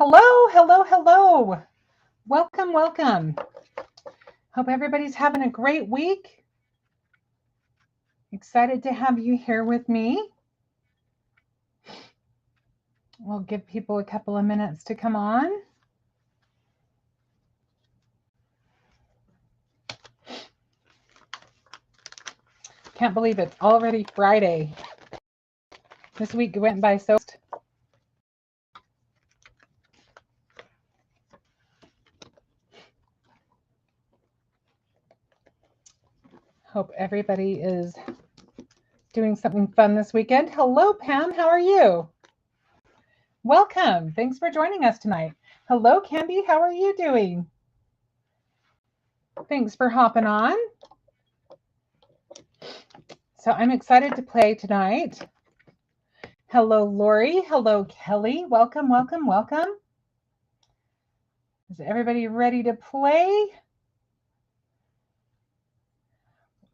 Hello, hello, hello. Welcome, welcome. Hope everybody's having a great week. Excited to have you here with me. We'll give people a couple of minutes to come on. Can't believe it's already Friday. This week went by so fast. Hope everybody is doing something fun this weekend. Hello, Pam. How are you? Welcome. Thanks for joining us tonight. Hello, Candy. How are you doing? Thanks for hopping on. So I'm excited to play tonight. Hello, Lori. Hello, Kelly. Welcome, welcome, welcome. Is everybody ready to play?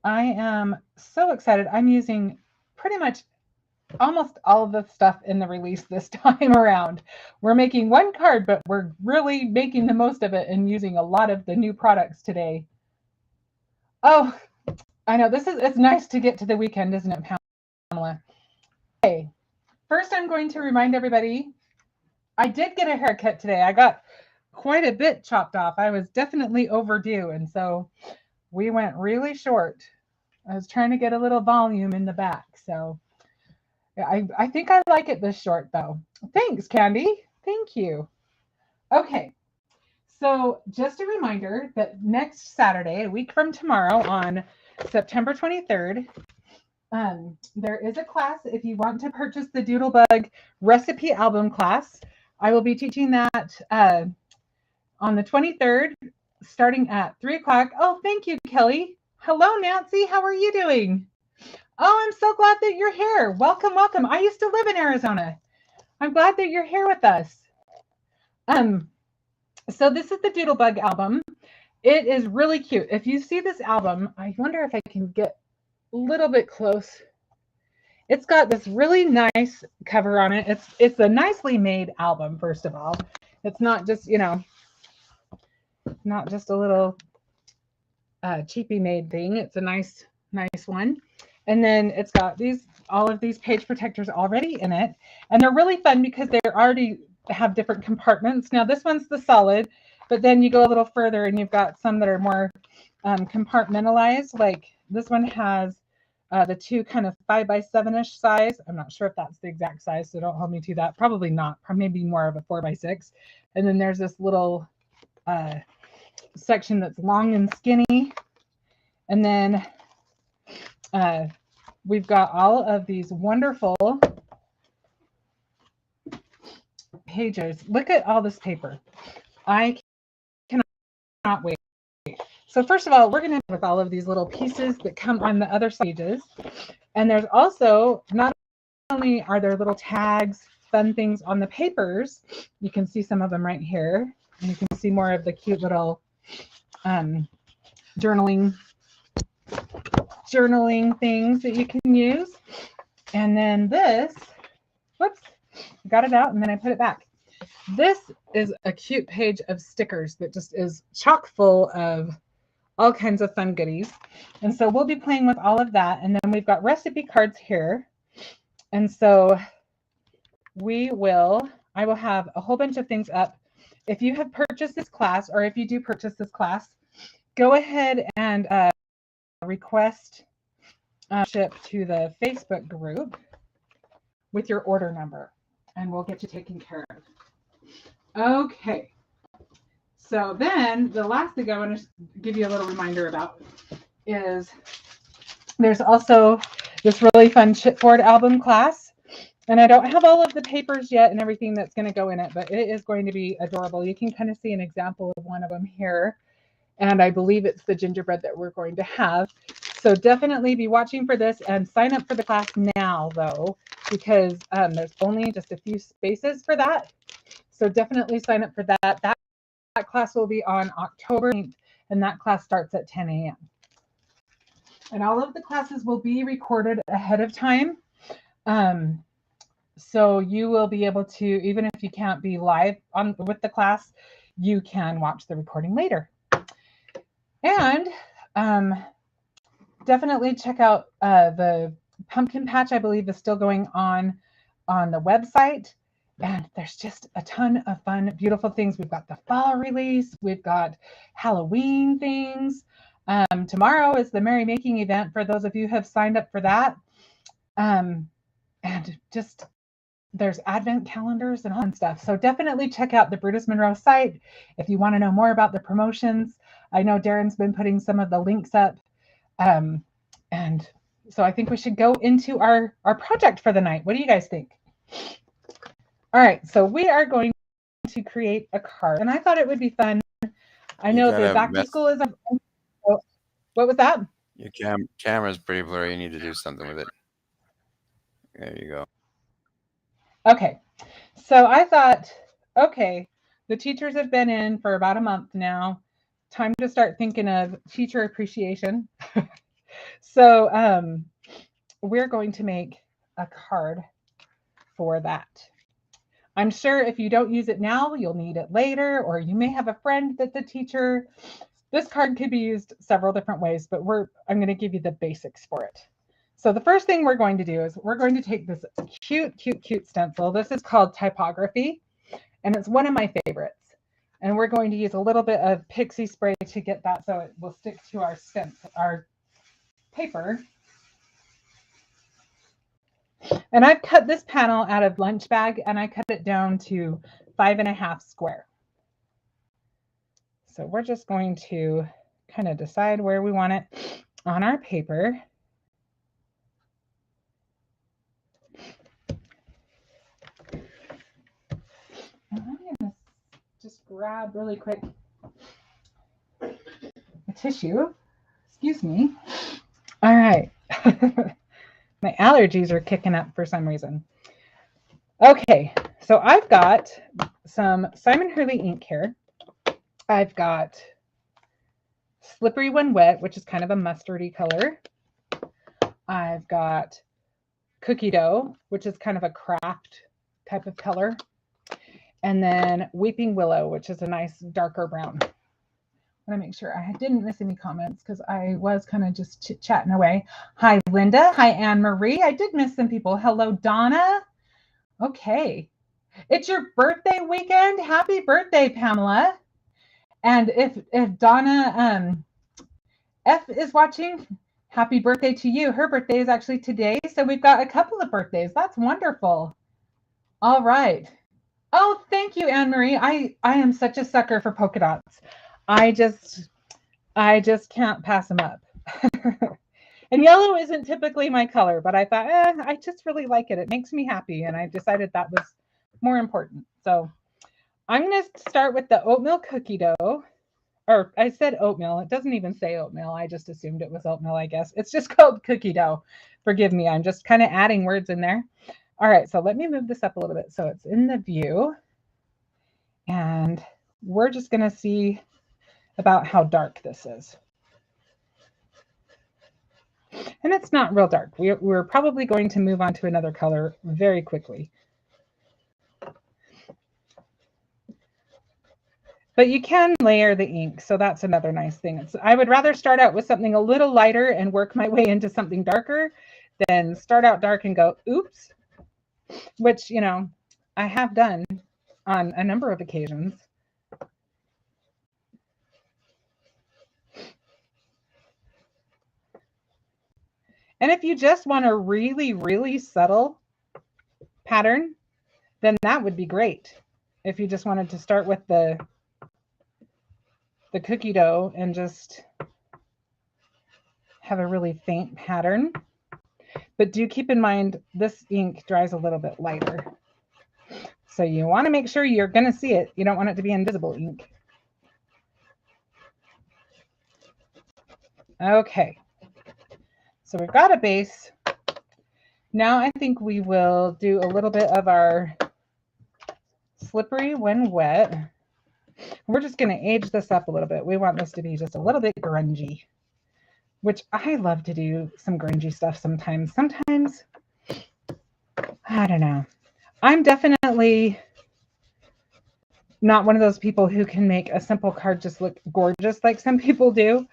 I am so excited. I'm using pretty much almost all of the stuff in the release this time around. We're making one card, but we're really making the most of it and using a lot of the new products today. Oh, I know it's nice to get to the weekend, isn't it, Pamela? Okay, first I'm going to remind everybody, I did get a haircut today. I got quite a bit chopped off. I was definitely overdue, and so we went really short. I was trying to get a little volume in the back, so I think I like it this short, though. Thanks, Candy. Thank you. Okay, so just a reminder that next Saturday, a week from tomorrow, on September 23rd, there is a class if you want to purchase the Doodlebug recipe album class. I will be teaching that on the 23rd, starting at 3 o'clock. Oh, thank you, Kelly. Hello, Nancy. How are you doing? Oh, I'm so glad that you're here. Welcome, welcome. I used to live in Arizona. I'm glad that you're here with us. So this is the Doodlebug album. It is really cute. If you see this album, I wonder if I can get a little bit close. It's got this really nice cover on it. It's a nicely made album, first of all. It's not just, not just a little cheapy made thing. It's a nice one. And then it's got all of these page protectors already in it. And they're really fun because they already have different compartments. Now this one's the solid, but then you go a little further and you've got some that are more compartmentalized. Like this one has the two kind of 5x7-ish size. I'm not sure if that's the exact size, so don't hold me to that. Probably not. Maybe more of a 4x6. And then there's this little section that's long and skinny. And then we've got all of these wonderful pages. Look at all this paper. I cannot wait. So first of all, we're going to with all of these little pieces that come on the other pages. And there's also, not only are there little tags, fun things on the papers, you can see some of them right here. And you can see more of the cute little journaling things that you can use. And then this, whoops, got it out and then I put it back. This is a cute page of stickers that just is chock full of all kinds of fun goodies. And so we'll be playing with all of that. And then we've got recipe cards here. And so I will have a whole bunch of things up. If you have purchased this class, or if you do purchase this class, go ahead and request ship to the Facebook group with your order number, and we'll get you taken care of. Okay. So then the last thing I want to give you a little reminder about is there's also this really fun chipboard album class. And I don't have all of the papers yet and everything that's going to go in it, but it is going to be adorable. You can kind of see an example of one of them here. And I believe it's the gingerbread that we're going to have. So definitely be watching for this and sign up for the class now, though, because there's only just a few spaces for that. So definitely sign up for that. That class will be on October 9th, and that class starts at 10 a.m. And all of the classes will be recorded ahead of time. So you will be able to, even if you can't be live on with the class, you can watch the recording later. And definitely check out the pumpkin patch, I believe, is still going on the website. And there's just a ton of fun, beautiful things. We've got the fall release. We've got Halloween things. Tomorrow is the Merry Making event for those of you who have signed up for that. And just there's advent calendars and all that stuff. So definitely check out the Brutus Monroe site if you want to know more about the promotions. I know Darren's been putting some of the links up. And so I think we should go into our project for the night. What do you guys think? All right, so we are going to create a card, and I thought it would be fun. I know the back to school is. Oh, what was that? Your camera's pretty blurry. You need to do something with it. There you go. Okay, so I thought, okay, the teachers have been in for about a month now. Time to start thinking of teacher appreciation. So we're going to make a card for that. I'm sure if you don't use it now, you'll need it later, or you may have a friend that's a teacher. This card could be used several different ways, but I'm going to give you the basics for it. So the first thing we're going to do is we're going to take this cute stencil. This is called Typography, and it's one of my favorites. And we're going to use a little bit of pixie spray to get that so it will stick to our paper. And I've cut this panel out of lunch bag, and I cut it down to 5.5 square. So we're just going to kind of decide where we want it on our paper. And I'm going to just grab really quick a tissue. Excuse me. All right. My allergies are kicking up for some reason. Okay, so I've got some Simon Hurley ink here. I've got Slippery When Wet, which is kind of a mustardy color. I've got Cookie Dough, which is kind of a craft type of color. And then Weeping Willow, which is a nice darker brown. I want to make sure I didn't miss any comments because I was kind of just chit-chatting away. Hi, Linda. Hi, Anne Marie. I did miss some people. Hello, Donna. Okay. It's your birthday weekend. Happy birthday, Pamela. And if Donna F is watching, happy birthday to you. Her birthday is actually today. So we've got a couple of birthdays. That's wonderful. All right. Oh, thank you, Anne Marie. I am such a sucker for polka dots. I just can't pass them up. And yellow isn't typically my color, but I thought, I just really like it. It makes me happy. And I decided that was more important. So I'm going to start with the oatmeal cookie dough. Or I said oatmeal. It doesn't even say oatmeal. I just assumed it was oatmeal, I guess. It's just called cookie dough. Forgive me. I'm just kind of adding words in there. All right. So let me move this up a little bit so it's in the view. And we're just going to see about how dark this is. And it's not real dark. We're probably going to move on to another color very quickly. But you can layer the ink, so that's another nice thing. I would rather start out with something a little lighter and work my way into something darker than start out dark and go, oops, which, you know, I have done on a number of occasions. And if you just want a really, really subtle pattern, then that would be great. If you just wanted to start with the cookie dough and just have a really faint pattern. But do keep in mind, this ink dries a little bit lighter. So you want to make sure you're going to see it. You don't want it to be invisible ink. Okay. So we've got a base. Now I think we will do a little bit of our Slippery When Wet. We're just going to age this up a little bit. We want this to be just a little bit grungy, which I love to do some grungy stuff sometimes. Sometimes, I don't know. I'm definitely not one of those people who can make a simple card just look gorgeous like some people do.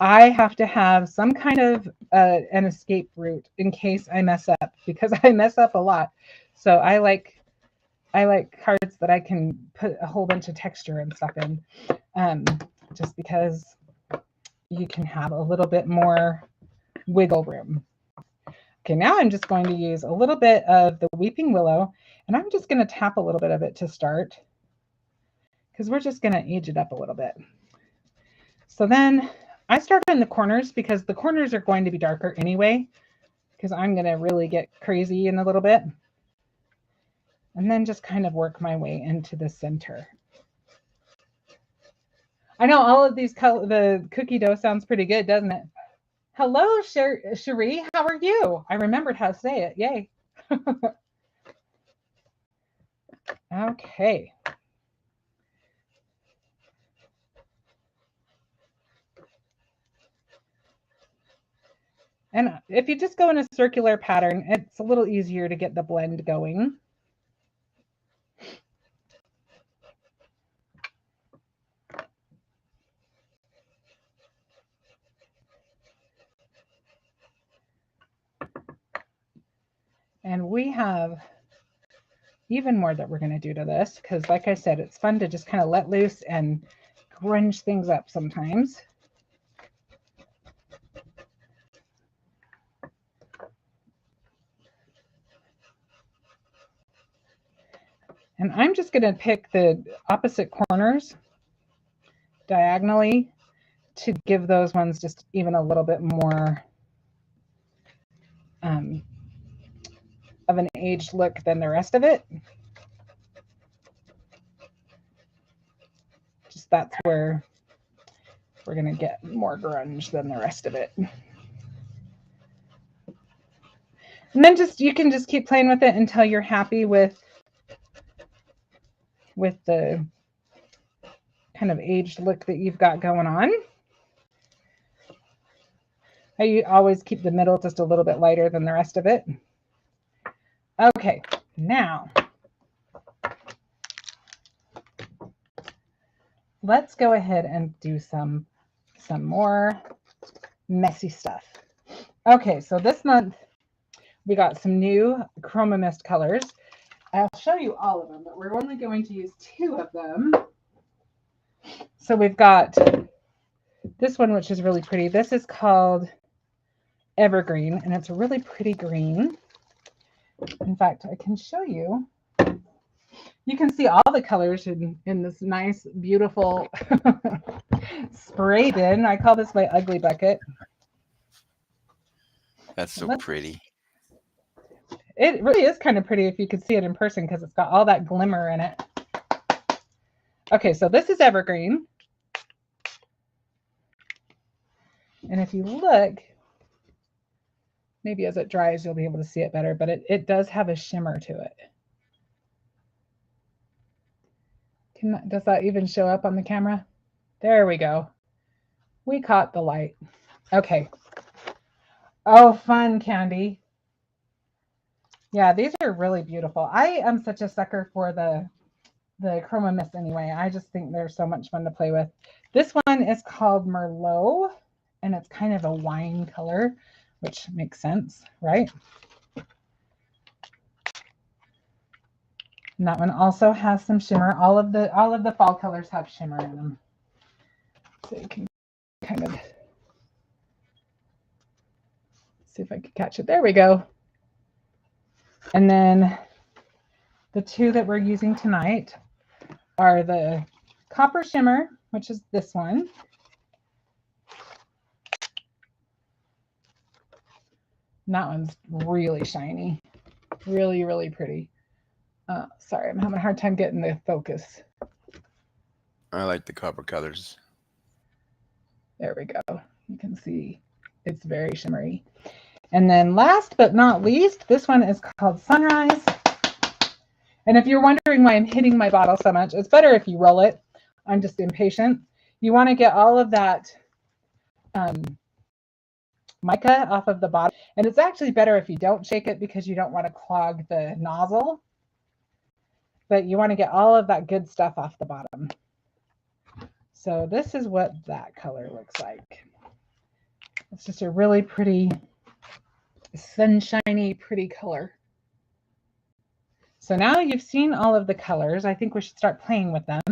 I have to have some kind of an escape route in case I mess up, because I mess up a lot. So I like cards that I can put a whole bunch of texture and stuff in, just because you can have a little bit more wiggle room. Okay, now I'm just going to use a little bit of the Weeping Willow, and I'm just going to tap a little bit of it to start, because we're just going to age it up a little bit. So then I start in the corners, because the corners are going to be darker anyway, because I'm going to really get crazy in a little bit. And then just kind of work my way into the center. I know all of these the cookie dough sounds pretty good, doesn't it? Hello, Cherie. How are you? I remembered how to say it. Yay. Okay. And if you just go in a circular pattern, it's a little easier to get the blend going. And we have even more that we're going to do to this, because like I said, it's fun to just kind of let loose and grunge things up sometimes. And I'm just going to pick the opposite corners diagonally to give those ones just even a little bit more of an aged look than the rest of it. Just that's where we're going to get more grunge than the rest of it. And then you can just keep playing with it until you're happy with the kind of aged look that you've got going on. I always keep the middle just a little bit lighter than the rest of it. Okay, now let's go ahead and do some more messy stuff. Okay, so this month we got some new Chroma Mist colors. I'll show you all of them, but we're only going to use 2 of them. So we've got this one, which is really pretty. This is called Evergreen, and it's a really pretty green. In fact, I can show you. You can see all the colors in this nice, beautiful spray bin. I call this my ugly bucket. That's so pretty. It really is kind of pretty if you could see it in person, because it's got all that glimmer in it. Okay, so this is Evergreen. And if you look, maybe as it dries, you'll be able to see it better, but it does have a shimmer to it. Does that even show up on the camera? There we go. We caught the light. Okay. Oh, fun, Candy. Yeah, these are really beautiful. I am such a sucker for the Chroma Mist anyway. I just think they're so much fun to play with. This one is called Merlot, and it's kind of a wine color, which makes sense, right? And that one also has some shimmer. All of the fall colors have shimmer in them. So you can kind of see if I can catch it. There we go. And then the 2 that we're using tonight are the Copper Shimmer, which is this one. And that one's really shiny. Really, really pretty. Sorry, I'm having a hard time getting the focus. I like the copper colors. There we go. You can see it's very shimmery. And then last but not least, this one is called Sunrise. And if you're wondering why I'm hitting my bottle so much, it's better if you roll it. I'm just impatient. You want to get all of that mica off of the bottom. And it's actually better if you don't shake it, because you don't want to clog the nozzle. but you want to get all of that good stuff off the bottom. So this is what that color looks like. It's just a really pretty, sunshiny, pretty color. So now you've seen all of the colors. I think we should start playing with them.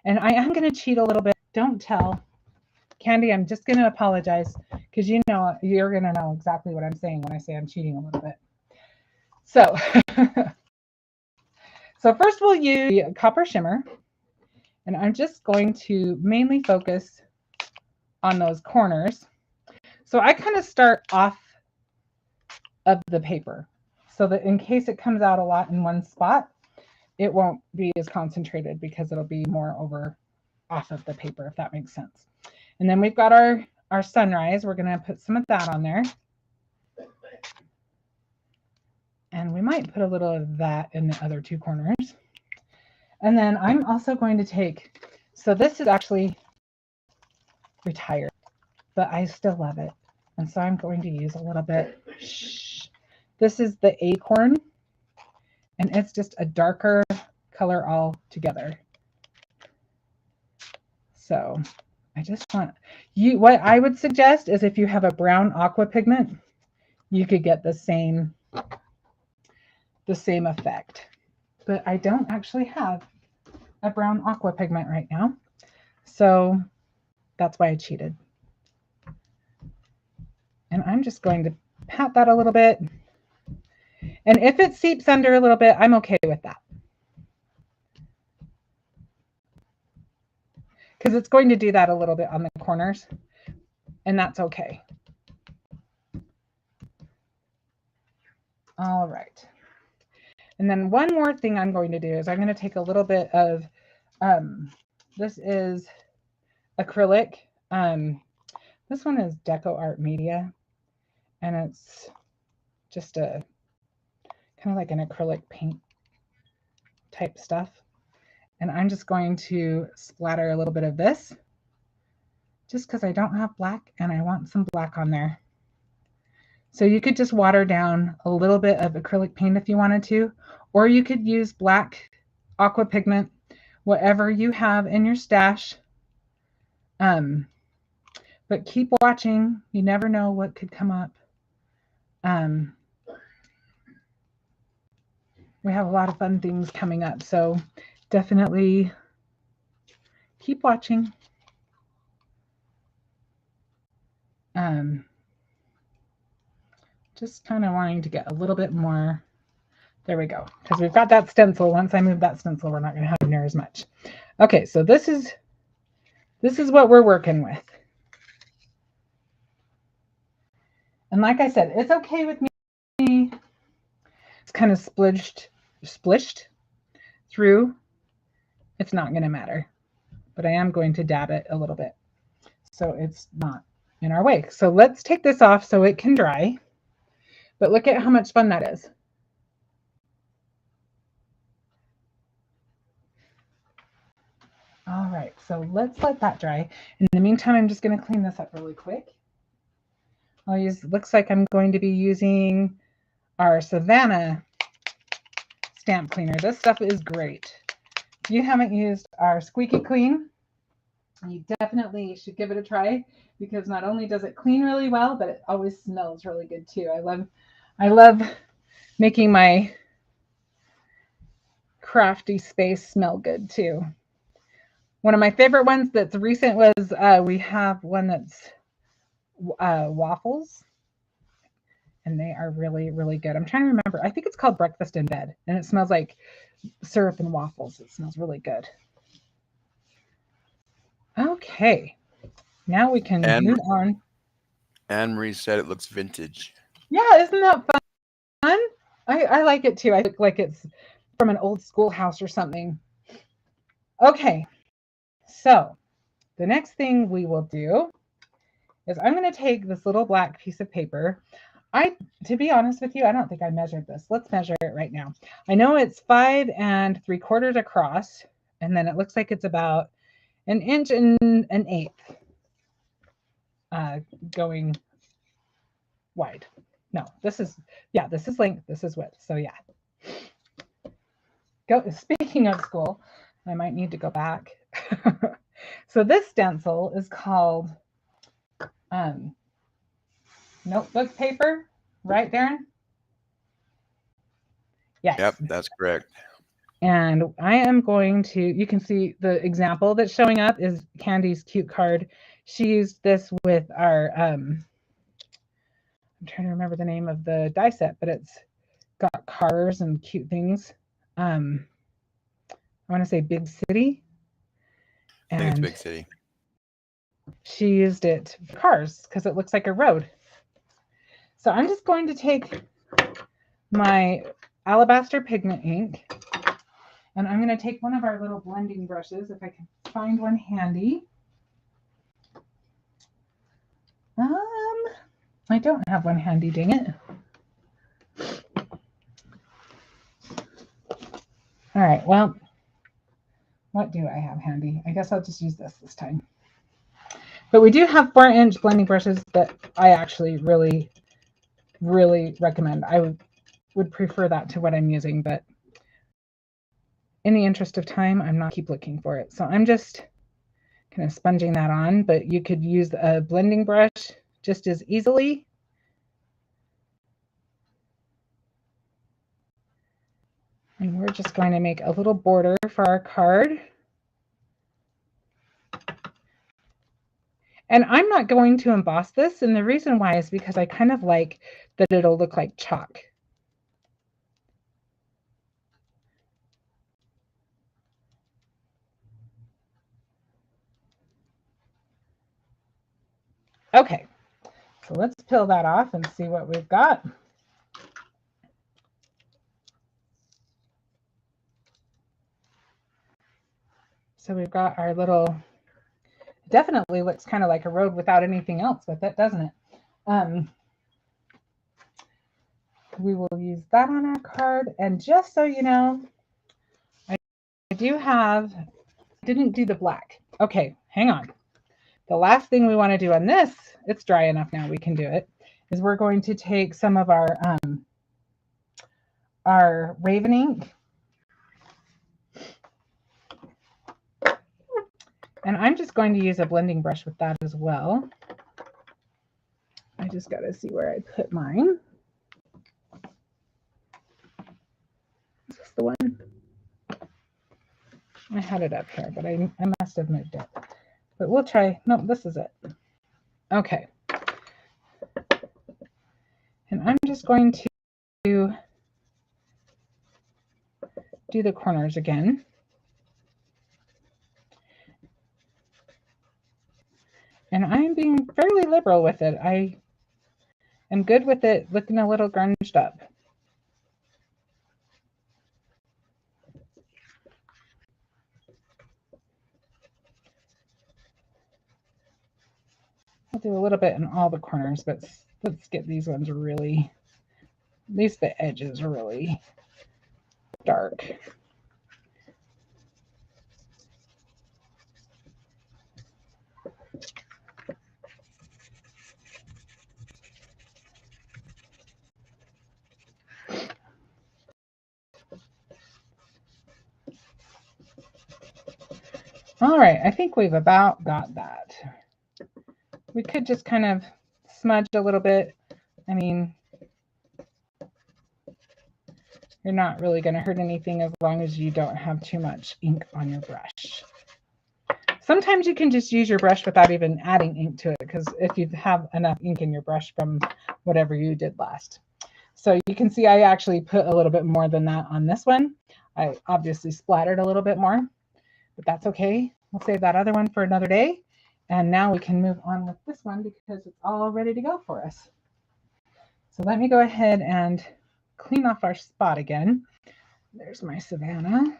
And I am going to cheat a little bit. Don't tell. Candy, I'm just going to apologize because you know you're going to know exactly what I'm saying when I say I'm cheating a little bit. So, so first we'll use the copper shimmer. And I'm just going to mainly focus on those corners. So I kind of start off of the paper so that in case it comes out a lot in one spot, it won't be as concentrated because it'll be more over off of the paper, if that makes sense. And then we've got our sunrise. We're going to put some of that on there. And we might put a little of that in the other two corners. And then I'm also going to take, so this is actually retired, but I still love it. And so I'm going to use a little bit. This is the acorn, and it's just a darker color all together. So I just want you, what I would suggest is if you have a brown aqua pigment, you could get the same effect. But I don't actually have a brown aqua pigment right now. So that's why I cheated. And I'm just going to pat that a little bit. And if it seeps under a little bit, I'm okay with that. Because it's going to do that a little bit on the corners. And that's okay. All right. And then one more thing I'm going to do is I'm going to take a little bit of, this is acrylic. This one is Deco Art Media. And it's just a kind of like an acrylic paint type stuff. And I'm just going to splatter a little bit of this just because I don't have black and I want some black on there. So you could just water down a little bit of acrylic paint if you wanted to, or you could use black aqua pigment, whatever you have in your stash. But keep watching. You never know what could come up. We have a lot of fun things coming up, so definitely keep watching. Just kind of wanting to get a little bit more. There we go. Because we've got that stencil. Once I move that stencil, we're not going to have near as much. Okay, so this is what we're working with. And like I said, it's okay with me. It's kind of splished through. It's not going to matter. But I am going to dab it a little bit so it's not in our way. So let's take this off so it can dry. But look at how much fun that is. All right, so let's let that dry. In the meantime, I'm just going to clean this up really quick. I'll use, looks like I'm going to be using our Savannah stamp cleaner. This stuff is great. If you haven't used our Squeaky Clean, you definitely should give it a try because not only does it clean really well, but it always smells really good too. I love making my crafty space smell good too. One of my favorite ones that's recent was we have one that's waffles, and they are really, really good. I'm trying to remember. I think it's called Breakfast in Bed, and it smells like syrup and waffles. It smells really good. Okay, now we can move on. Anne-Marie said it looks vintage. Yeah, isn't that fun? I like it too. I look like it's from an old schoolhouse or something. Okay, so the next thing we will do is I'm going to take this little black piece of paper. To be honest with you, I don't think I measured this. Let's measure it right now. I know it's 5 3/4 across, and then it looks like it's about 1 1 1/8 going wide. No, this is length, this is width. So yeah. speaking of school, I might need to go back. So this stencil is called notebook paper, right, Darren? Yes. Yep, that's correct. And I am going to, you can see the example that's showing up is Candy's cute card. She used this with our, I'm trying to remember the name of the die set, but it's got cars and cute things. I want to say Big City. I think it's Big City. She used it for cars because it looks like a road. So I'm just going to take my Alabaster Pigment ink, and I'm going to take one of our little blending brushes, if I can find one handy. I don't have one handy, dang it. All right, well, what do I have handy? I guess I'll just use this time. But we do have 4-inch blending brushes that I actually really, really recommend. I would prefer that to what I'm using, but in the interest of time, I'm not keep looking for it. So I'm just kind of sponging that on, but you could use a blending brush just as easily. And we're just going to make a little border for our card. And I'm not going to emboss this, and the reason why is because I kind of like that it'll look like chalk. Okay, so let's peel that off and see what we've got. So we've got our little, definitely looks kind of like a road without anything else with it, doesn't it? We will use that on our card. And just so you know, I didn't do the black. Okay, hang on. The last thing we want to do on this, it's dry enough now, we can do it, is we're going to take some of our Raven ink. And I'm just going to use a blending brush with that as well. I just got to see where I put mine. Is this the one? I had it up here, but I must have moved it. But we'll try. No, this is it. Okay. And I'm just going to do the corners again. And I'm being fairly liberal with it. I am good with it looking a little grunged up. I'll do a little bit in all the corners, but let's get these ones really, at least the edges are really dark. All right, I think we've about got that. We could just kind of smudge a little bit. I mean, you're not really going to hurt anything as long as you don't have too much ink on your brush. Sometimes you can just use your brush without even adding ink to it, because if you have enough ink in your brush from whatever you did last. So you can see I actually put a little bit more than that on this one. I obviously splattered a little bit more, but that's okay. We'll save that other one for another day. And now we can move on with this one because it's all ready to go for us. So let me go ahead and clean off our spot again. There's my Savannah.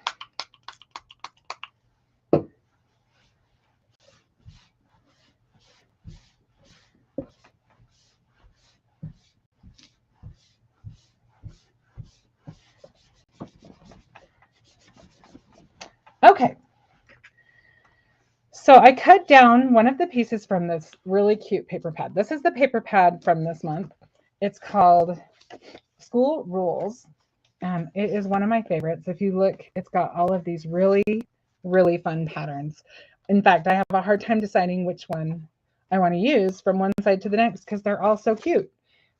Okay. So I cut down one of the pieces from this really cute paper pad. This is the paper pad from this month. It's called School Rules. And it is one of my favorites. If you look, it's got all of these really, really fun patterns. In fact, I have a hard time deciding which one I want to use from one side to the next because they're all so cute.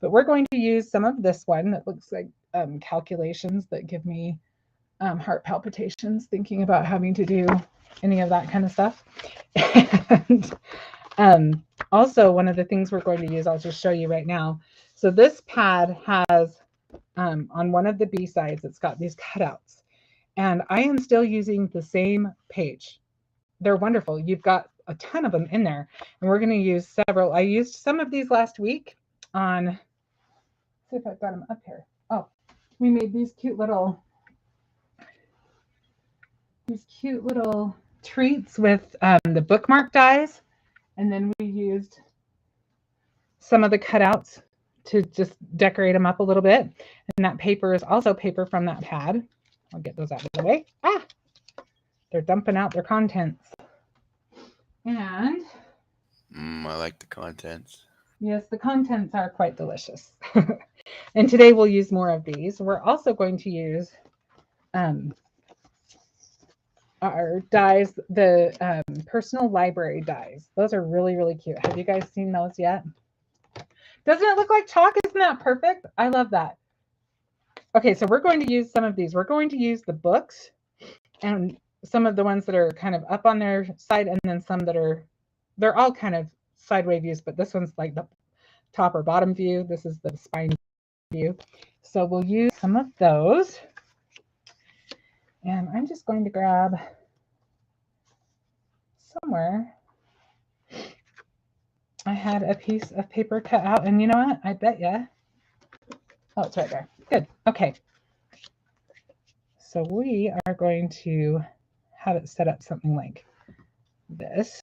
But we're going to use some of this one that looks like calculations that give me heart palpitations thinking about having to do any of that kind of stuff. And also, one of the things we're going to use, I'll just show you right now. So this pad has, on one of the B sides, it's got these cutouts. And I am still using the same page. They're wonderful. You've got a ton of them in there. And we're going to use several. I used some of these last week on, let's see if I've got them up here. Oh, we made these cute little treats with the bookmark dies. And then we used some of the cutouts to just decorate them up a little bit. And that paper is also paper from that pad. I'll get those out of the way. Ah, they're dumping out their contents. And I like the contents. yes, the contents are quite delicious. And today we'll use more of these. We're also going to use our dies, the personal library dies. Those are really, really cute. Have you guys seen those yet? Doesn't it look like chalk? Isn't that perfect? I love that. Okay, so we're going to use some of these. We're going to use the books and some of the ones that are kind of up on their side, and then some that are, they're all kind of sideways views, but this one's like the top or bottom view. This is the spine view. So we'll use some of those. And I'm just going to grab somewhere. I had a piece of paper cut out, and you know what? I bet you. Oh, it's right there. Good. Okay. So we are going to have it set up something like this.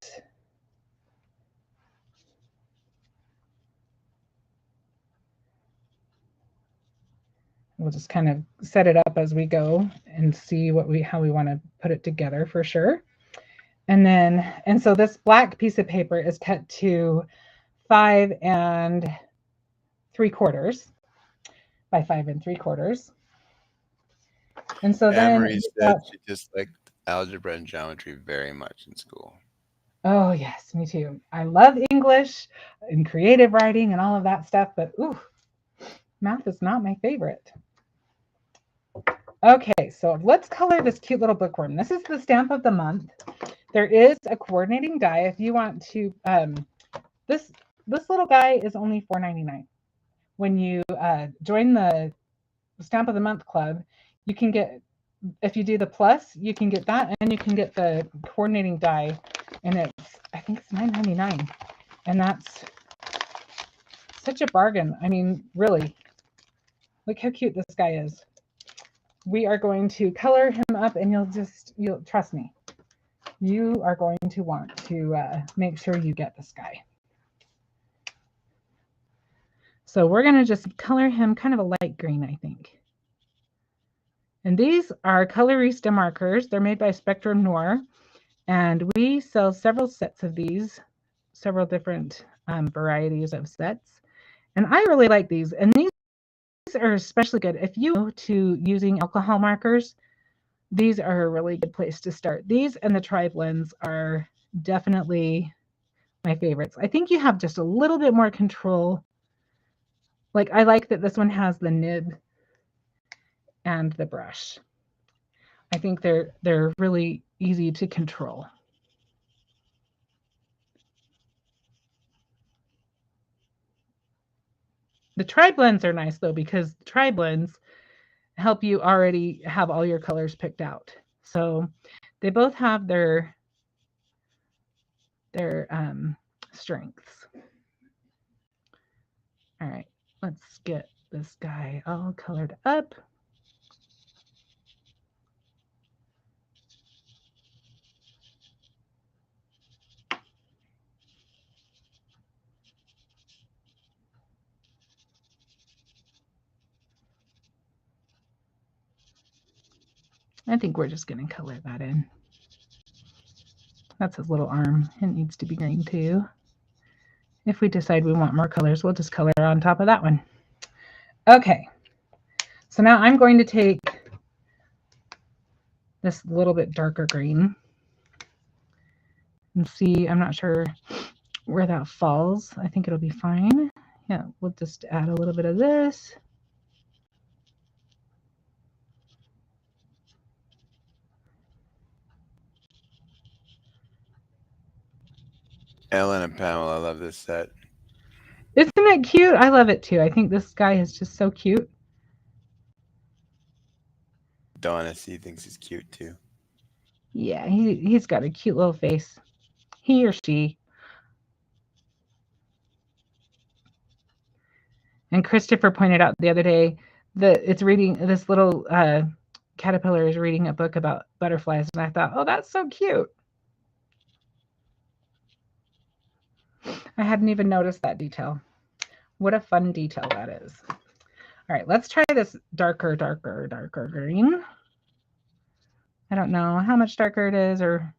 We'll just kind of set it up as we go and see how we want to put it together for sure. And so this black piece of paper is cut to 5 3/4 by 5 3/4. And so Anne-Marie then said she disliked algebra and geometry very much in school. Oh yes, me too. I love English and creative writing and all of that stuff, but ooh, math is not my favorite. Okay, so let's color this cute little bookworm. This is the stamp of the month. There is a coordinating die if you want to. This little guy is only $4.99. When you join the stamp of the month club, you can get, if you do the plus, you can get that, and you can get the coordinating die, and I think it's $9.99, and that's such a bargain. I mean, really, look how cute this guy is. We are going to color him up, and you'll trust me. You are going to want to make sure you get this guy. So we're going to just color him kind of a light green, I think. And these are Colorista markers. They're made by Spectrum Noir. And we sell several sets of these, several different varieties of sets. And I really like these. And these are especially good. If you go to using alcohol markers, these are a really good place to start. These and the tri-blends are definitely my favorites. I think you have just a little bit more control. Like, I like that this one has the nib and the brush. I think they're really easy to control. The tri-blends are nice though, because tri-blends help you already have all your colors picked out. So they both have their strengths. All right, let's get this guy all colored up. I think we're just going to color that in. That's his little arm. It needs to be green too. If we decide we want more colors, we'll just color on top of that one. Okay, So now I'm going to take this little bit darker green and see, I'm not sure where that falls. I think it'll be fine. Yeah, we'll just add a little bit of this. Ellen and Pamela, I love this set. Isn't it cute? I love it too. I think this guy is just so cute. Donna C thinks he's cute too. Yeah, he's got a cute little face. He or she. And Christopher pointed out the other day that it's reading, this little caterpillar is reading a book about butterflies. And I thought, oh, that's so cute. I hadn't even noticed that detail. What a fun detail that is. All right, let's try this darker green. I don't know how much darker it is, or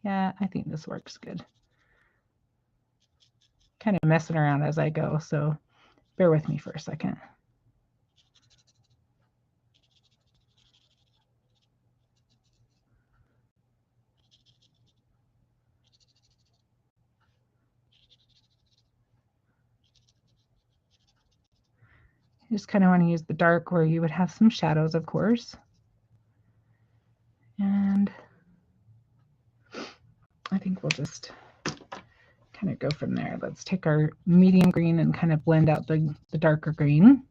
yeah, I think this works good. Kind of messing around as I go, so bear with me for a second. You just kind of want to use the dark where you would have some shadows, of course. And I think we'll just kind of go from there. Let's take our medium green and kind of blend out the darker green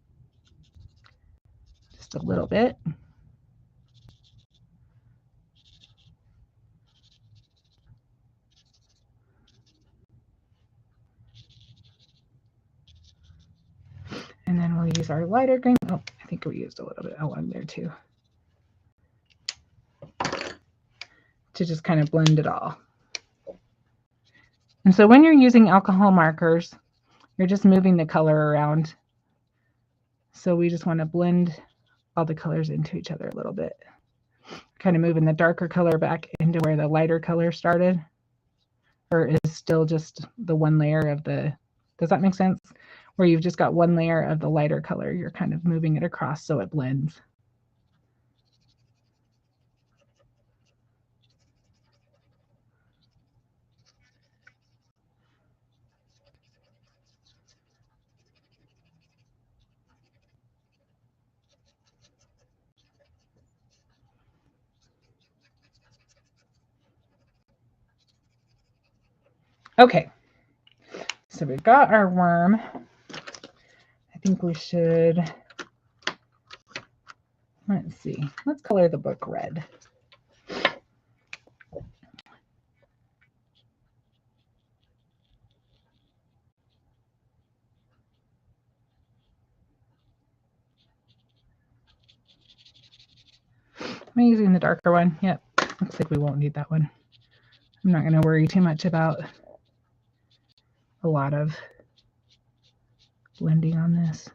just a little bit. And then we'll use our lighter green. Oh, I think we used a little bit along there too, to just kind of blend it all. And so when you're using alcohol markers, you're just moving the color around. So we just want to blend all the colors into each other a little bit. Kind of moving the darker color back into where the lighter color started, or is still just the one layer of the, does that make sense? Where you've just got one layer of the lighter color, you're kind of moving it across so it blends. Okay, so we've got our worm. I think we should, let's see, let's color the book red. Am I using the darker one? Yep, looks like we won't need that one. I'm not going to worry too much about a lot of blending on this.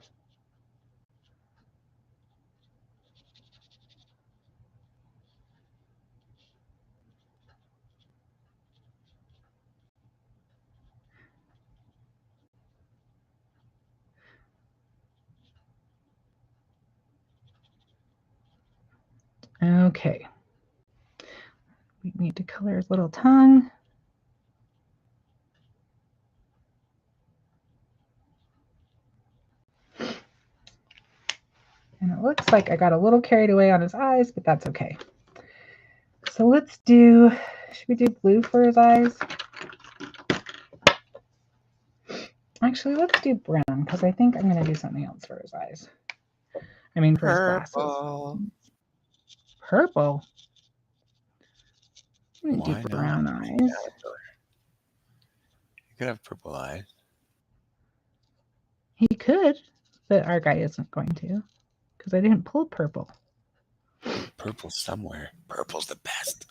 Okay. We need to color his little tongue. And it looks like I got a little carried away on his eyes, but that's okay. So let's do, should we do blue for his eyes? Actually, let's do brown, because I think I'm going to do something else for his eyes. I mean, for his glasses. Purple. I'm going to do brown eyes. You could have purple eyes. He could, but our guy isn't going to, because I didn't pull purple. Purple's somewhere. Purple's the best.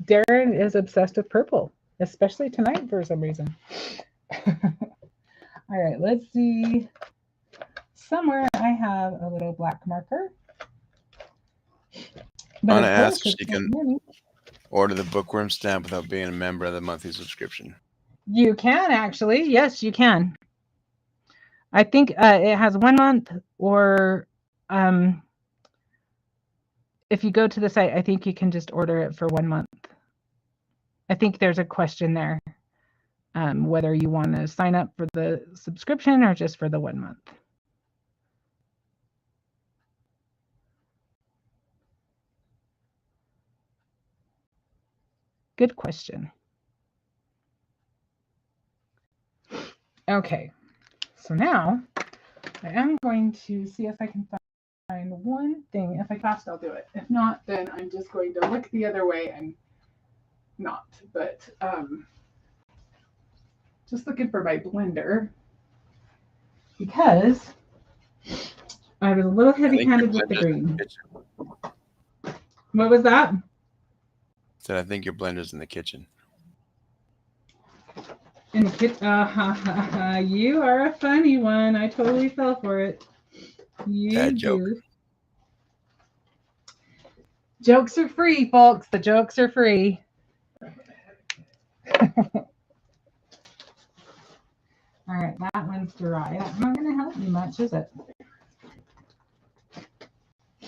Darren is obsessed with purple, especially tonight for some reason. All right, let's see. Somewhere I have a little black marker. I want to ask if she can order the bookworm stamp without being a member of the monthly subscription. You can actually. Yes, you can. I think it has 1 month, or if you go to the site, I think you can just order it for 1 month. I think there's a question there, whether you want to sign up for the subscription or just for the 1 month. Good question. Okay, so now I am going to see if I can find one thing. If I fast, I'll do it. If not, then I'm just going to look the other way and not. But just looking for my blender because I was a little heavy-handed with the green. What was that? So I think your blender's in the kitchen. In the kitchen? You are a funny one. I totally fell for it. You do. Jokes are free, folks. The jokes are free. All right, that one's dry. That's not going to help me much, is it?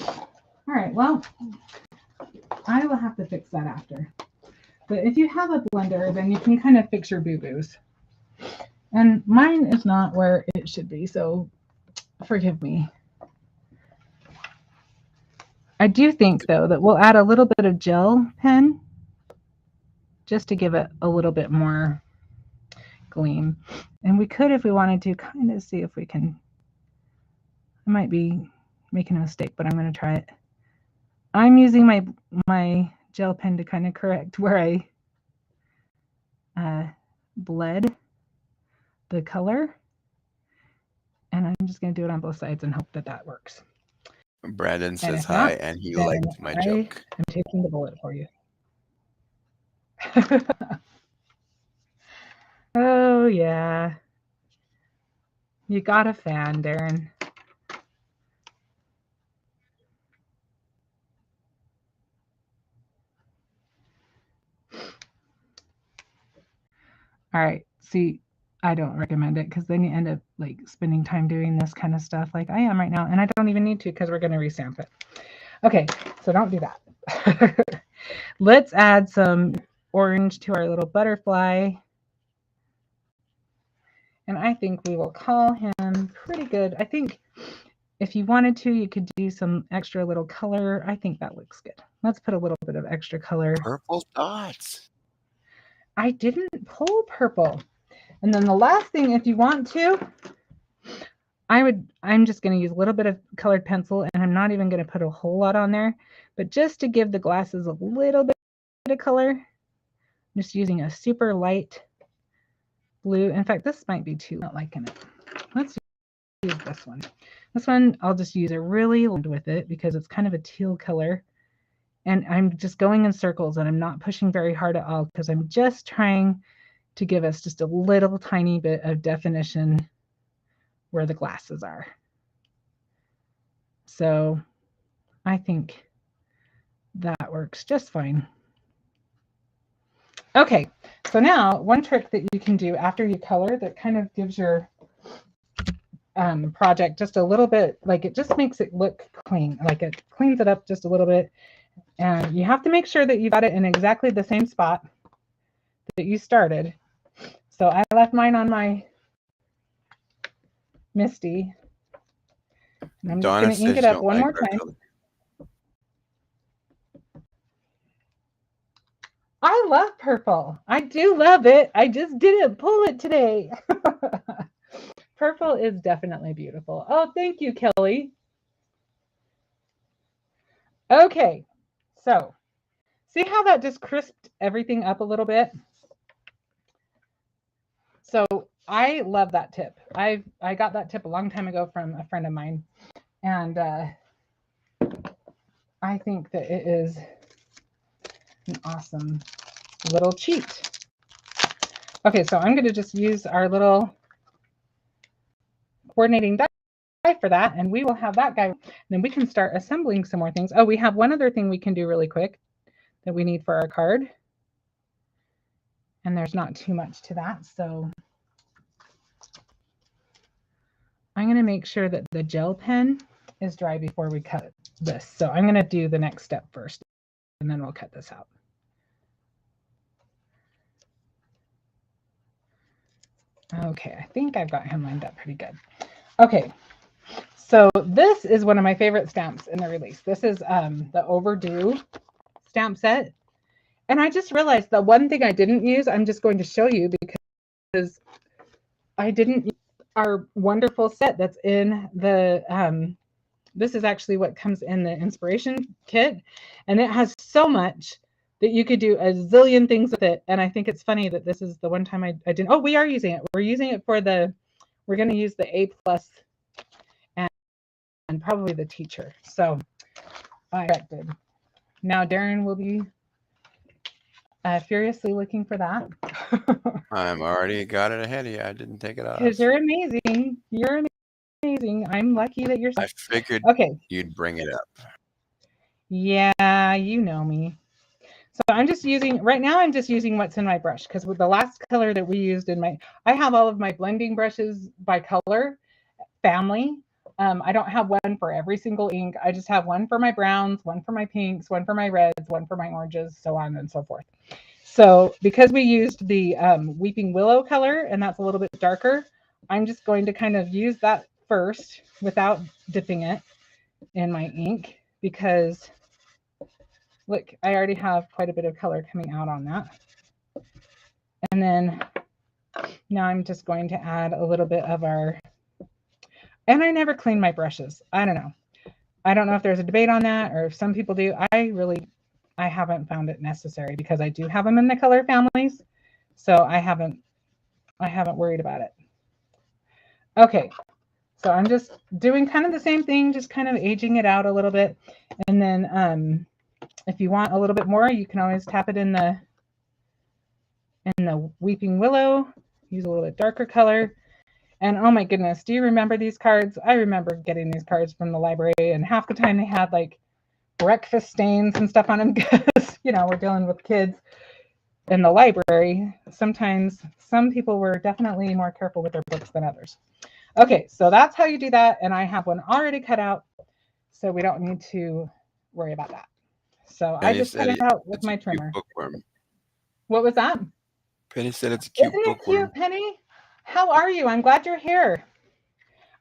All right, well, I will have to fix that after. But if you have a blender, then you can kind of fix your boo-boos. And mine is not where it should be, so forgive me. I do think, though, that we'll add a little bit of gel pen just to give it a little bit more gleam. And we could, if we wanted to, kind of see if we can. I might be making a mistake, but I'm going to try it. I'm using my gel pen to kind of correct where I bled the color. And I'm just going to do it on both sides and hope that that works. Brandon says hi, and he liked my joke. I'm taking the bullet for you. Oh, yeah. You got a fan, Darren. All right. See, I don't recommend it because then you end up like spending time doing this kind of stuff like I am right now. And I don't even need to because we're going to restamp it. Okay, so don't do that. Let's add some orange to our little butterfly. And I think we will call him pretty good. I think if you wanted to, you could do some extra little color. I think that looks good. Let's put a little bit of extra color. Purple dots. I didn't pull purple. And then the last thing, if you want to, I'm just going to use a little bit of colored pencil, and I'm not even going to put a whole lot on there, but just to give the glasses a little bit of color, I'm just using a super light blue. In fact, this might be too not liking it. Let's use this one. This one, I'll just use a really light with it because it's kind of a teal color. And I'm just going in circles and I'm not pushing very hard at all because I'm just trying to give us just a little tiny bit of definition where the glasses are. So I think that works just fine. Okay, so now one trick that you can do after you color that kind of gives your project just a little bit, like it just makes it look clean, like it cleans it up just a little bit. And you have to make sure that you got it in exactly the same spot that you started. So I left mine on my Misty. And I'm just going to ink it up one more time. I love purple. I do love it. I just didn't pull it today. Purple is definitely beautiful. Oh, thank you, Kelly. Okay, so see how that just crisped everything up a little bit? So I love that tip. I got that tip a long time ago from a friend of mine. And I think that it is an awesome little cheat. Okay, so I'm going to just use our little coordinating die for that, and we will have that guy. And then we can start assembling some more things. Oh, we have one other thing we can do really quick that we need for our card. And there's not too much to that, so I'm going to make sure that the gel pen is dry before we cut this. So I'm going to do the next step first, and then we'll cut this out. Okay, I think I've got him lined up pretty good. Okay, so this is one of my favorite stamps in the release. This is the Overdue stamp set. And I just realized the one thing I didn't use, I'm just going to show you because I didn't use our wonderful set that's in the, this is actually what comes in the inspiration kit. And it has so much that you could do a zillion things with it. And I think it's funny that this is the one time I didn't. Oh, we are using it. We're using it for we're going to use the A+ and probably the teacher. So I corrected. Now Darren will be furiously looking for that. I'm already got it ahead of you. I didn't take it off. Because you're amazing. You're amazing. I'm lucky that you're. I figured you'd bring it up. Yeah, you know me. So I'm just using, right now I'm just using what's in my brush, because with the last color that we used I have all of my blending brushes by color family. I don't have one for every single ink. I just have one for my browns, one for my pinks, one for my reds, one for my oranges, so on and so forth. So because we used the Weeping Willow color, and that's a little bit darker, I'm just going to kind of use that first without dipping it in my ink, because look, I already have quite a bit of color coming out on that. And then now I'm just going to add a little bit of our, and I never clean my brushes. I don't know. I don't know if there's a debate on that, or if some people do. I haven't found it necessary, because I do have them in the color families. So I haven't worried about it. Okay. So I'm just doing kind of the same thing, just kind of aging it out a little bit. And then if you want a little bit more, you can always tap it in the Weeping Willow, use a little bit darker color. And oh my goodness, do you remember these cards? I remember getting these cards from the library, and half the time they had like breakfast stains and stuff on them, because, you know, we're dealing with kids in the library. Sometimes some people were definitely more careful with their books than others. Okay, so that's how you do that. And I have one already cut out, so we don't need to worry about that. So Penny, I just cut it out with my trimmer. Bookworm. What was that? Penny said it's a cute bookworm. Isn't it bookworm. Cute, Penny? How are you? I'm glad you're here.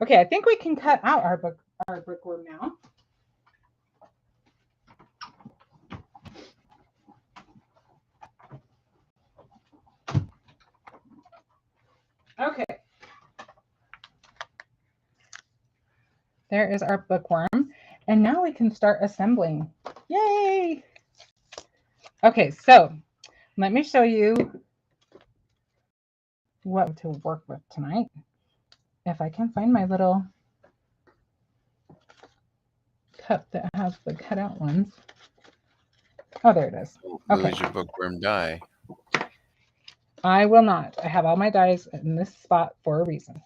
Okay, I think we can cut out our bookworm now. Okay. There is our bookworm. And now we can start assembling. Yay! Okay, so let me show you what to work with tonight. If I can find my little cup that has the cutout ones. Oh, there it is. Okay. Lose your bookworm die. I will not. I have all my dies in this spot for a reason.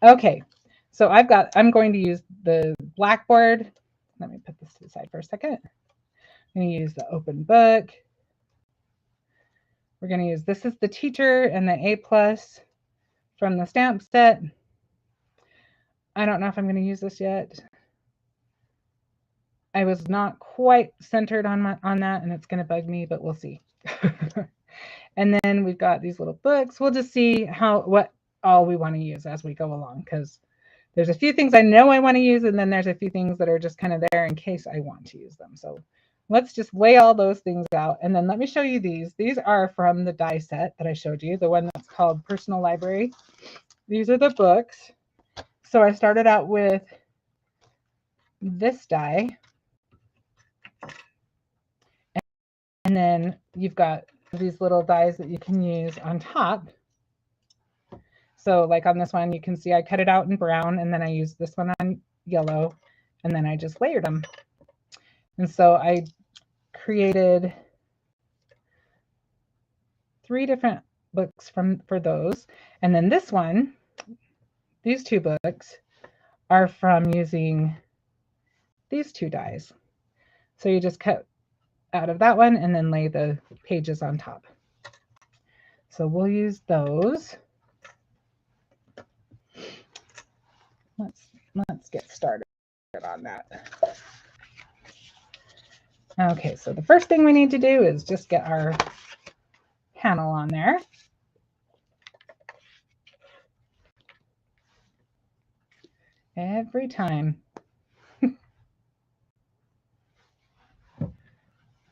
Okay, so I'm going to use the blackboard. Let me put this to the side for a second. I'm going to use the open book. We're going to use, this is the teacher and the A+ from the stamp set. I don't know if I'm going to use this yet. I was not quite centered on that, and it's going to bug me, but we'll see. And then we've got these little books. We'll just see what all we want to use as we go along, because there's a few things I know I want to use, and then there's a few things that are just kind of there in case I want to use them. So let's just lay all those things out. And then let me show you these. These are from the die set that I showed you, the one that's called Personal Library. These are the books. So I started out with this die. And then you've got these little dies that you can use on top. So like on this one, you can see I cut it out in brown, and then I used this one on yellow, and then I just layered them. And so I created 3 different books for those. And then this one, these 2 books are from using these 2 dies. So you just cut out of that one and then lay the pages on top. So we'll use those. let's get started on that. Okay, so the first thing we need to do is just get our panel on there. Every time.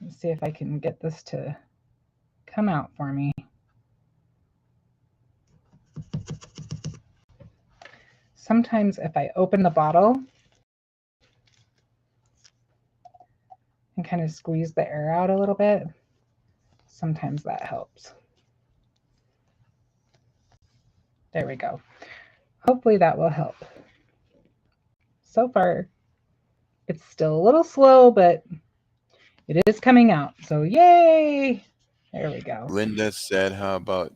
Let's see if I can get this to come out for me. Sometimes if I open the bottle and kind of squeeze the air out a little bit, sometimes that helps. There we go. Hopefully that will help. So far, it's still a little slow, but it is coming out. So yay! There we go. Linda said, how about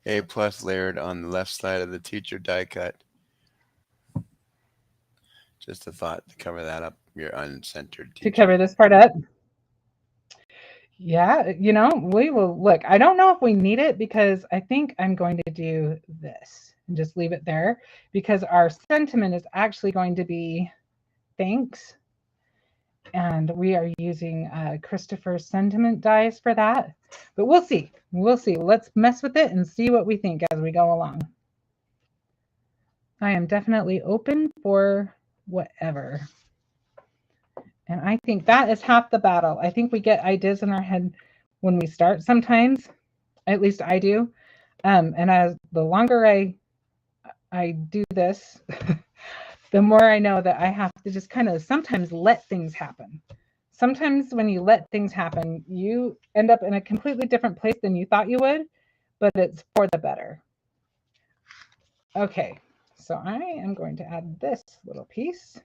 A+ layered on the left side of the teacher die cut? Just a thought to cover that up, your uncentered teacher. To cover this part up? Yeah, you know, we will look. I don't know if we need it because I think I'm going to do this and just leave it there because our sentiment is actually going to be thanks. And we are using Christopher's sentiment dies for that. But we'll see. We'll see. Let's mess with it and see what we think as we go along. I am definitely open for whatever. And I think that is half the battle. I think we get ideas in our head when we start sometimes. At least I do. And as the longer I do this, the more I know that I have to just kind of sometimes let things happen. Sometimes when you let things happen, you end up in a completely different place than you thought you would, but it's for the better. Okay, so I am going to add this little piece.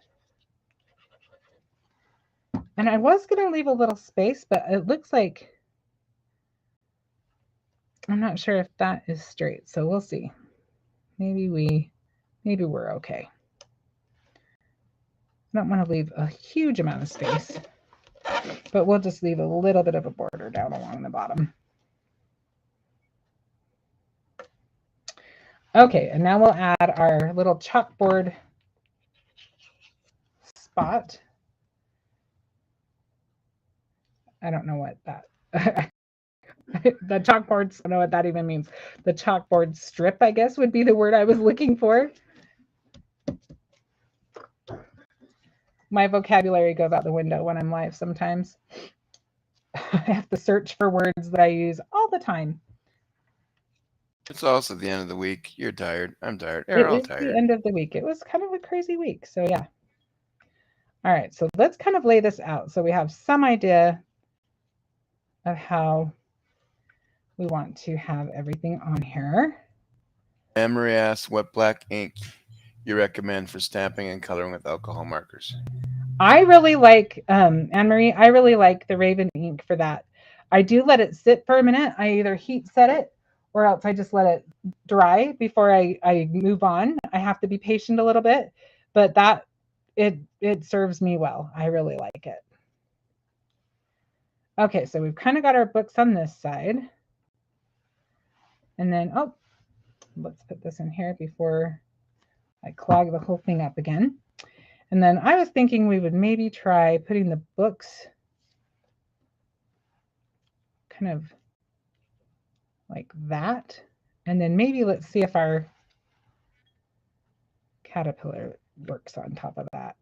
And I was going to leave a little space, but it looks like I'm not sure if that is straight. So we'll see. Maybe we're okay. I don't want to leave a huge amount of space, but we'll just leave a little bit of a border down along the bottom. Okay, and now we'll add our little chalkboard spot. I don't know what that, the chalkboards, I don't know what that even means. The chalkboard strip, I guess, would be the word I was looking for. My vocabulary goes out the window when I'm live sometimes. I have to search for words that I use all the time. It's also the end of the week. You're tired. I'm tired. We're all tired. The end of the week. It was kind of a crazy week. So yeah. All right. So let's kind of lay this out. So we have some idea of how we want to have everything on here. Anne-Marie asks, what black ink you recommend for stamping and coloring with alcohol markers? I really like, Anne-Marie, I really like the Raven ink for that. I do let it sit for a minute. I either heat set it or else I just let it dry before I move on. I have to be patient a little bit, but that it serves me well. I really like it. Okay, so we've kind of got our books on this side. And then, oh, let's put this in here before I clog the whole thing up again. And then I was thinking we would maybe try putting the books kind of like that. And then maybe let's see if our caterpillar works on top of that.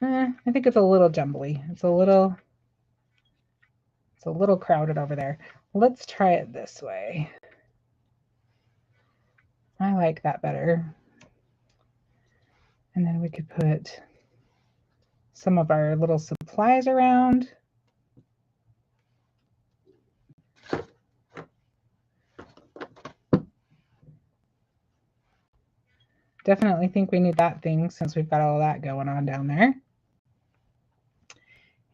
I think it's a little jumbly. It's a little crowded over there. Let's try it this way. I like that better. And then we could put some of our little supplies around. Definitely think we need that thing since we've got all that going on down there.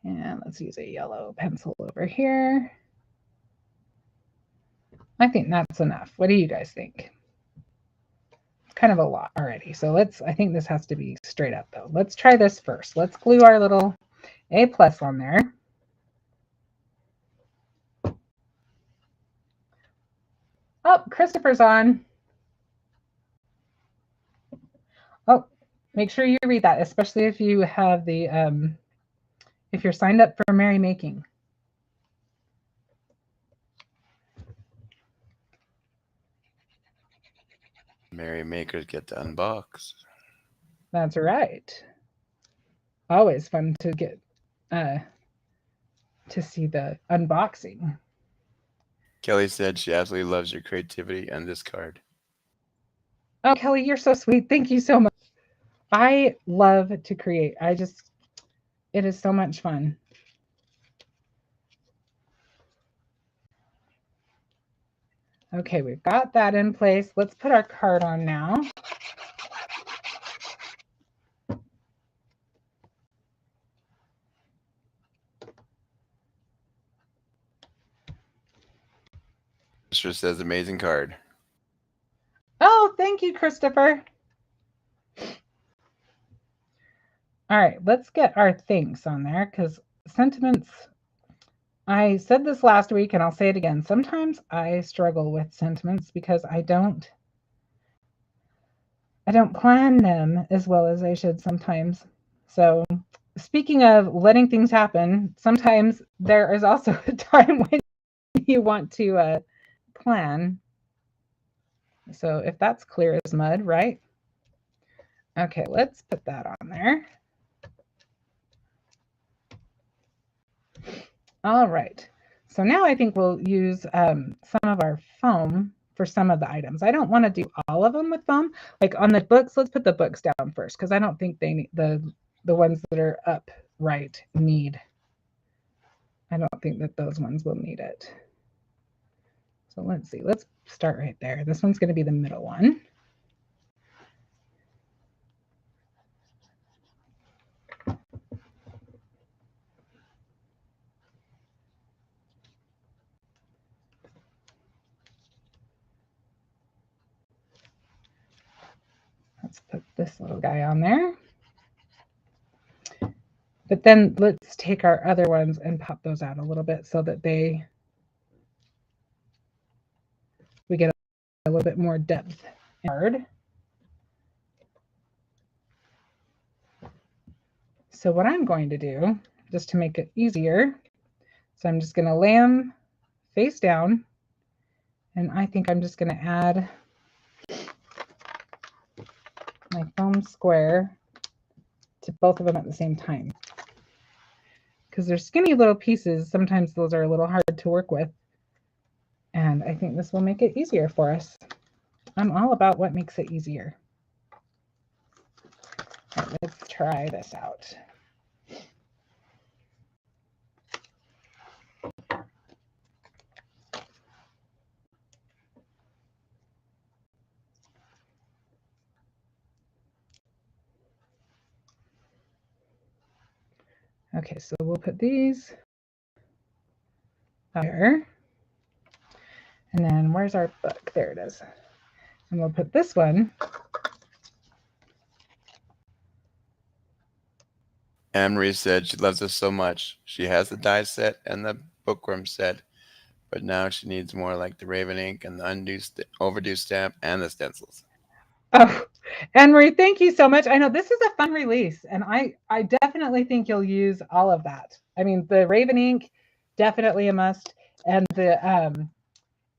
And let's use a yellow pencil over here. I think that's enough. What do you guys think? It's kind of a lot already. So I think this has to be straight up though. Let's try this first. Let's glue our little A+ on there. Oh, Christopher's on. Oh, make sure you read that, especially if you have the if you're signed up for Merry Making. Merry makers get to unbox. That's right. Always fun to get to see the unboxing. Kelly said she absolutely loves your creativity and this card. Oh, Kelly, you're so sweet. Thank you so much. I love to create. It is so much fun. Okay, we've got that in place. Let's put our card on now. Christopher says amazing card. Oh, thank you, Christopher. All right, let's get our things on there because sentiments, I said this last week and I'll say it again. Sometimes I struggle with sentiments because I don't plan them as well as I should sometimes. So speaking of letting things happen, sometimes there is also a time when you want to plan. So if that's clear as mud, right? Okay, let's put that on there. All right. So now I think we'll use some of our foam for some of the items. I don't want to do all of them with foam. Like on the books, let's put the books down first because I don't think they need the ones that are upright need. I don't think that those ones will need it. So let's see. Let's start right there. This one's going to be the middle one. Let's put this little guy on there. But then let's take our other ones and pop those out a little bit so that we get a little bit more depth. So what I'm going to do, just to make it easier, so I'm just going to lay them face down, and I think I'm just going to add my foam square to both of them at the same time. Because they're skinny little pieces, sometimes those are a little hard to work with. And I think this will make it easier for us. I'm all about what makes it easier. All right, let's try this out. Okay, so we'll put these there. And then where's our book? There it is. And we'll put this one. Anne-Marie said she loves us so much. She has the die set and the bookworm set, but now she needs more like the Raven ink and the overdue stamp and the stencils. Oh, Anne-Marie, thank you so much. I know this is a fun release, and I definitely think you'll use all of that. I mean, the Raven ink, definitely a must. And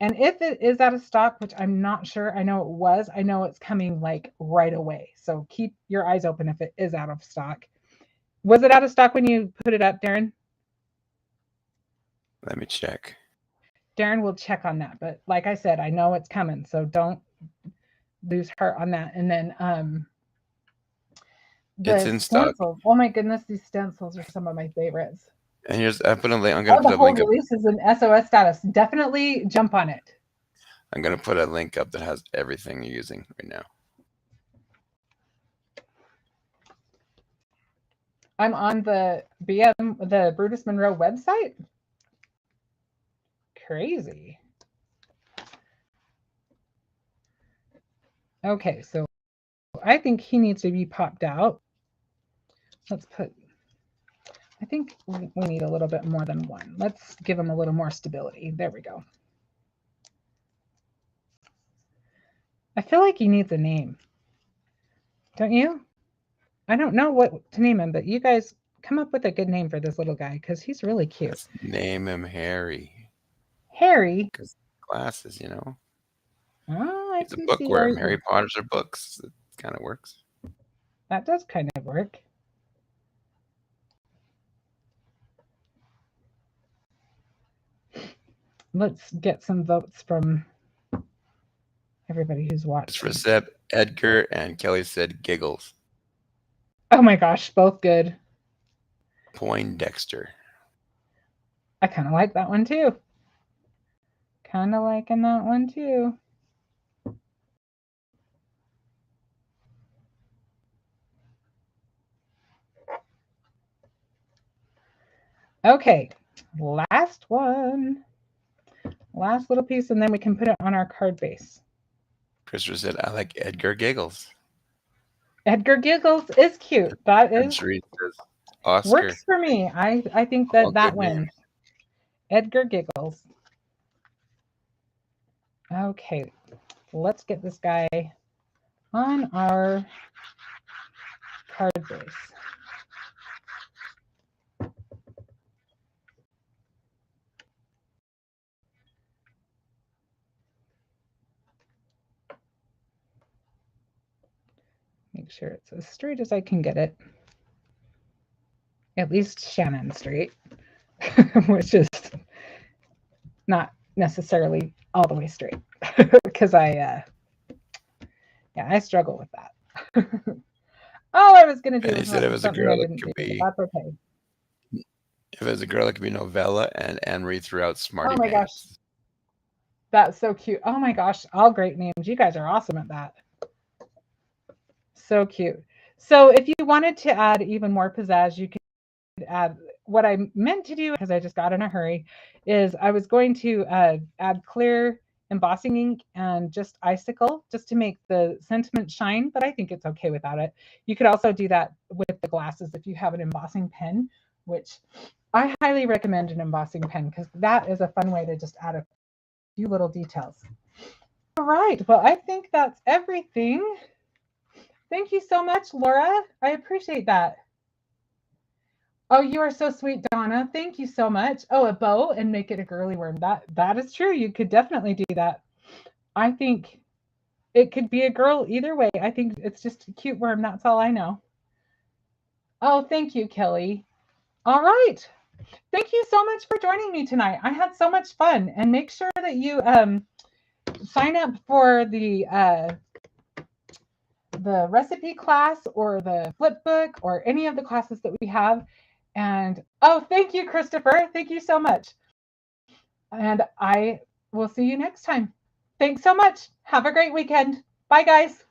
and if it is out of stock, which I'm not sure, I know it was, I know it's coming like right away. So keep your eyes open if it is out of stock. Was it out of stock when you put it up, Darren? Let me check. Darren will check on that. But like I said, I know it's coming, so don't lose heart on that. And then It's in stock. Oh my goodness, these stencils are some of my favorites. And I put a link. I'm gonna put a link up. Release is in SOS status. Definitely jump on it. I'm gonna put a link up that has everything you're using right now. I'm on the the Brutus Monroe website. Crazy. Okay, so I think he needs to be popped out. Let's put, I think we need a little bit more than one. Let's give him a little more stability. There we go. I feel like he needs a name. Don't you? I don't know what to name him, but you guys come up with a good name for this little guy because he's really cute. Let's name him Harry. Harry. Because glasses, you know. Oh, I He's a can see bookworm. Harry. Harry Potter's are books. It kind of works. That does kind of work. Let's get some votes from everybody who's watched. Christopher said Edgar and Kelly said Giggles. Oh my gosh, both good. Poindexter. I kind of like that one too. Kind of liking that one too. Okay, last one. Last little piece, and then we can put it on our card base. Christopher said, I like Edgar Giggles. Edgar Giggles is cute. That is Says Oscar. works for me. I think that that wins. Names. Edgar Giggles. Okay, let's get this guy on our card base. Make sure it's as straight as I can get it. At least Shannon straight, which is not necessarily all the way straight because I struggle with that. All I was going to do And he said it was a girl, it could be. That's okay. If it was a girl, it could be Novella and Anne-Marie throughout Smarty Oh my Pants. gosh. That's so cute. Oh my gosh. All great names. You guys are awesome at that. So cute. So if you wanted to add even more pizzazz, you could add, what I meant to do, because I just got in a hurry, is I was going to add clear embossing ink and just icicle just to make the sentiment shine, but I think it's okay without it. You could also do that with the glasses if you have an embossing pen, which I highly recommend an embossing pen because that is a fun way to just add a few little details. All right, well, I think that's everything. Thank you so much, Laura. I appreciate that. Oh, you are so sweet, Donna. Thank you so much. Oh, a bow and make it a girly worm. That is true. You could definitely do that. I think it could be a girl either way. I think it's just a cute worm. That's all I know. Oh, thank you, Kelly. All right. Thank you so much for joining me tonight. I had so much fun. And make sure that you sign up for the recipe class or the flip book or any of the classes that we have. And oh, thank you, Christopher. Thank you so much. And I will see you next time. Thanks so much. Have a great weekend. Bye, guys.